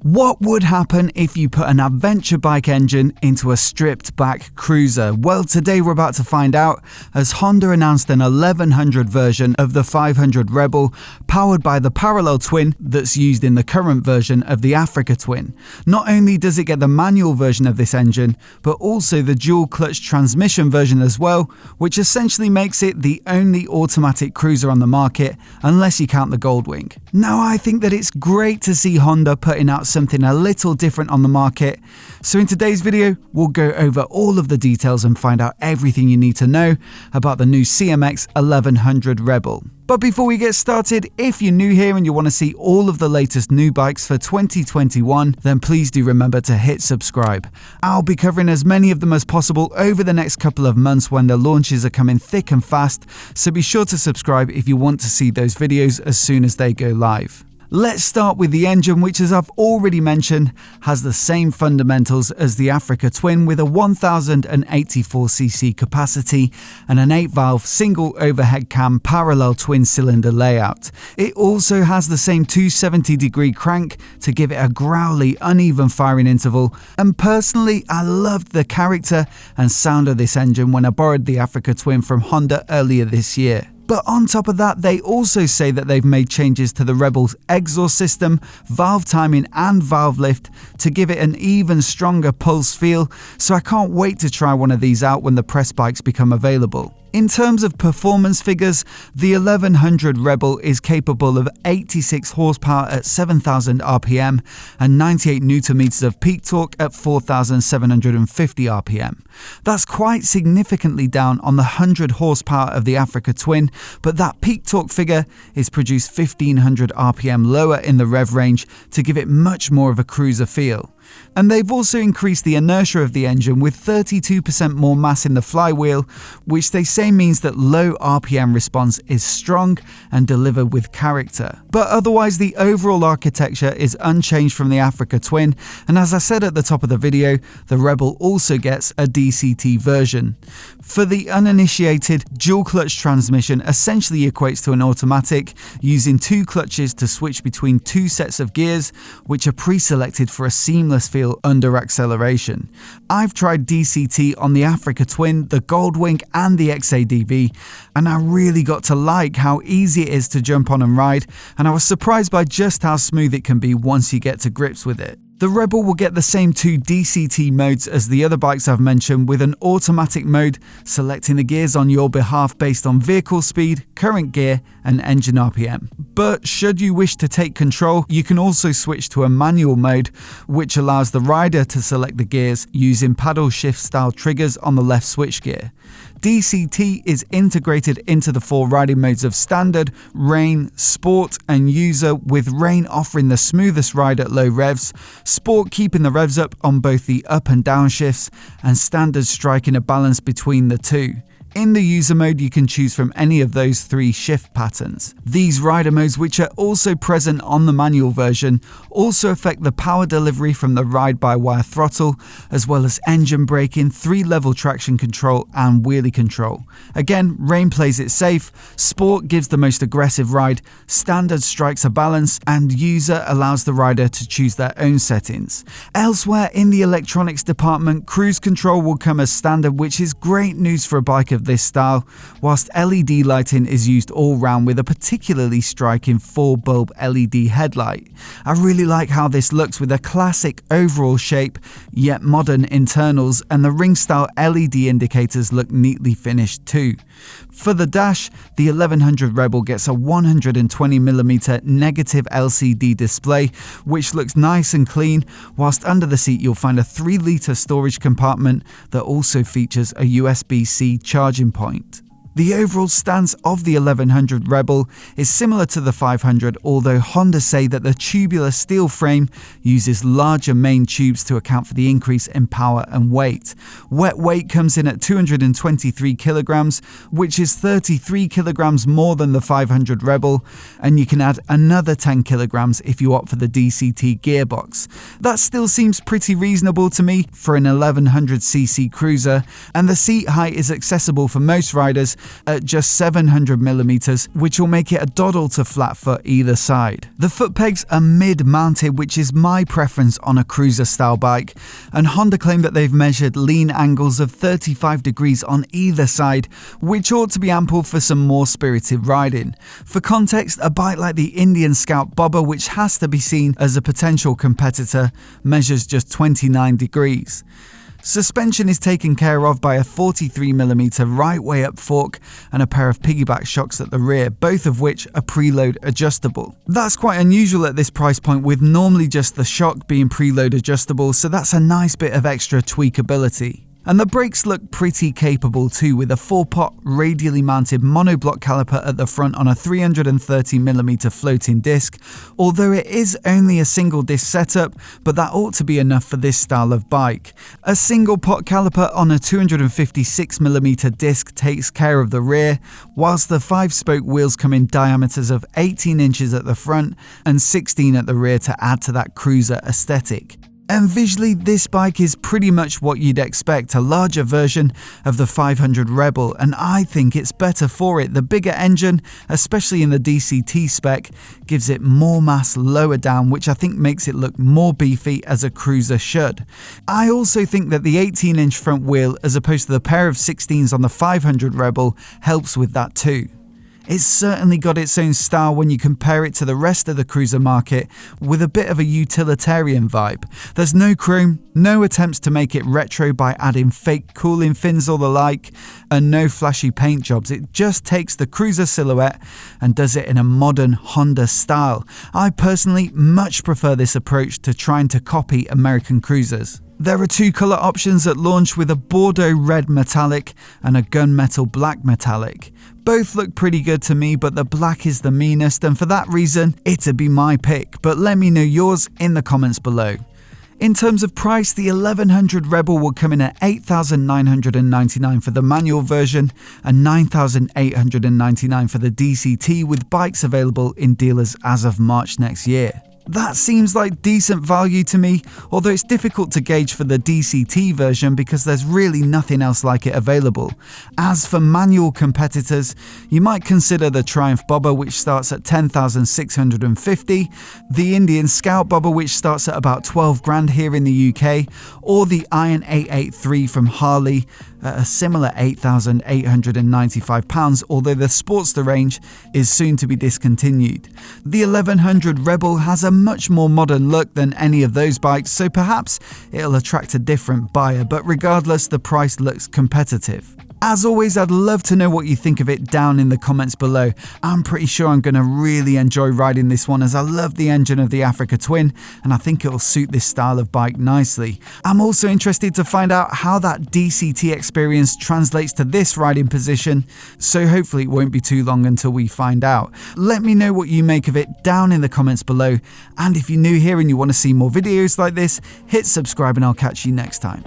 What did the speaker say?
What would happen if you put an adventure bike engine into a stripped back cruiser? Well, today we're about to find out, as Honda announced an 1100 version of the 500 Rebel powered by the parallel twin that's used in the current version of the Africa Twin. Not only does it get the manual version of this engine, but also the dual clutch transmission version as well, which essentially makes it the only automatic cruiser on the market, unless you count the Goldwing. Now, I think that it's great to see Honda putting out something a little different on the market. So in today's video, we'll go over all of the details and find out everything you need to know about the new CMX 1100 Rebel. But before we get started, if you're new here and you want to see all of the latest new bikes for 2021, then please do remember to hit subscribe. I'll be covering as many of them as possible over the next couple of months when the launches are coming thick and fast, so be sure to subscribe if you want to see those videos as soon as they go live. Let's start with the engine, which, as I've already mentioned, has the same fundamentals as the Africa Twin with a 1084cc capacity and an 8-valve single overhead cam parallel twin cylinder layout. It also has the same 270-degree crank to give it a growly, uneven firing interval, and personally I loved the character and sound of this engine when I borrowed the Africa Twin from Honda earlier this year. But on top of that, they also say that they've made changes to the Rebel's exhaust system, valve timing and valve lift to give it an even stronger pulse feel, so I can't wait to try one of these out when the press bikes become available. In terms of performance figures, the 1100 Rebel is capable of 86 horsepower at 7,000 RPM and 98 Nm of peak torque at 4,750 RPM. That's quite significantly down on the 100 horsepower of the Africa Twin, but that peak torque figure is produced 1,500 RPM lower in the rev range to give it much more of a cruiser feel. And they've also increased the inertia of the engine with 32% more mass in the flywheel, which they say means that low RPM response is strong and delivered with character. But otherwise, the overall architecture is unchanged from the Africa Twin, and as I said at the top of the video, the Rebel also gets a DCT version. For the uninitiated, dual clutch transmission essentially equates to an automatic, using 2 clutches to switch between 2 sets of gears, which are pre-selected for a seamless feel under acceleration. I've tried DCT on the Africa Twin, the Goldwing and the XADV, and I really got to like how easy it is to jump on and ride, and I was surprised by just how smooth it can be once you get to grips with it. The Rebel will get the same 2 DCT modes as the other bikes I've mentioned, with an automatic mode selecting the gears on your behalf based on vehicle speed, current gear and engine RPM. But should you wish to take control, you can also switch to a manual mode, which allows the rider to select the gears using paddle shift style triggers on the left switchgear. DCT is integrated into the 4 riding modes of Standard, Rain, Sport and User, with Rain offering the smoothest ride at low revs, Sport keeping the revs up on both the up and down shifts, and Standard striking a balance between the two. In the user mode, you can choose from any of those 3 shift patterns. These rider modes, which are also present on the manual version, also affect the power delivery from the ride-by-wire throttle, as well as engine braking, 3-level traction control and wheelie control. Again, Rain plays it safe, Sport gives the most aggressive ride, Standard strikes a balance, and User allows the rider to choose their own settings. Elsewhere in the electronics department, cruise control will come as standard, which is great news for a bike of this style, whilst LED lighting is used all round with a particularly striking 4-bulb LED headlight. I really like how this looks with a classic overall shape, yet modern internals, and the ring style LED indicators look neatly finished too. For the dash, the 1100 Rebel gets a 120mm negative LCD display, which looks nice and clean, whilst under the seat you'll find a 3-litre storage compartment that also features a USB-C charging point. The overall stance of the 1100 Rebel is similar to the 500, although Honda say that the tubular steel frame uses larger main tubes to account for the increase in power and weight. Wet weight comes in at 223 kilograms, which is 33 kilograms more than the 500 Rebel, and you can add another 10 kilograms if you opt for the DCT gearbox. That still seems pretty reasonable to me for an 1100cc cruiser, and the seat height is accessible for most riders, at just 700mm, which will make it a doddle to flat foot either side. The foot pegs are mid-mounted, which is my preference on a cruiser style bike, and Honda claim that they've measured lean angles of 35 degrees on either side, which ought to be ample for some more spirited riding. For context, a bike like the Indian Scout Bobber, which has to be seen as a potential competitor, measures just 29 degrees. Suspension is taken care of by a 43mm right way up fork and a pair of piggyback shocks at the rear, both of which are preload adjustable. That's quite unusual at this price point, with normally just the shock being preload adjustable, so that's a nice bit of extra tweakability. And the brakes look pretty capable too, with a 4-pot radially mounted monoblock caliper at the front on a 330mm floating disc, although it is only a single disc setup, but that ought to be enough for this style of bike. A single pot caliper on a 256mm disc takes care of the rear, whilst the 5-spoke wheels come in diameters of 18 inches at the front and 16 at the rear to add to that cruiser aesthetic. And visually, this bike is pretty much what you'd expect, a larger version of the 500 Rebel, and I think it's better for it. The bigger engine, especially in the DCT spec, gives it more mass lower down, which I think makes it look more beefy, as a cruiser should. I also think that the 18-inch front wheel, as opposed to the pair of 16s on the 500 Rebel, helps with that too. It's certainly got its own style when you compare it to the rest of the cruiser market, with a bit of a utilitarian vibe. There's no chrome, no attempts to make it retro by adding fake cooling fins or the like, and no flashy paint jobs. It just takes the cruiser silhouette and does it in a modern Honda style. I personally much prefer this approach to trying to copy American cruisers. There are 2 colour options at launch, with a Bordeaux red metallic and a gunmetal black metallic. Both look pretty good to me, but the black is the meanest, and for that reason, it'd be my pick, but let me know yours in the comments below. In terms of price, the 1100 Rebel will come in at $8,999 for the manual version and $9,899 for the DCT, with bikes available in dealers as of March next year. That seems like decent value to me, although it's difficult to gauge for the DCT version because there's really nothing else like it available. As for manual competitors, you might consider the Triumph Bobber, which starts at $10,650, the Indian Scout Bobber, which starts at about 12 grand here in the UK, or the Iron 883 from Harley at a similar £8,895, although the Sportster range is soon to be discontinued. The 1100 Rebel has a much more modern look than any of those bikes, so perhaps it'll attract a different buyer, but regardless, the price looks competitive. As always, I'd love to know what you think of it down in the comments below. I'm pretty sure I'm going to really enjoy riding this one, as I love the engine of the Africa Twin and I think it'll suit this style of bike nicely. I'm also interested to find out how that DCT experience translates to this riding position, so hopefully it won't be too long until we find out. Let me know what you make of it down in the comments below, and if you're new here and you want to see more videos like this, hit subscribe and I'll catch you next time.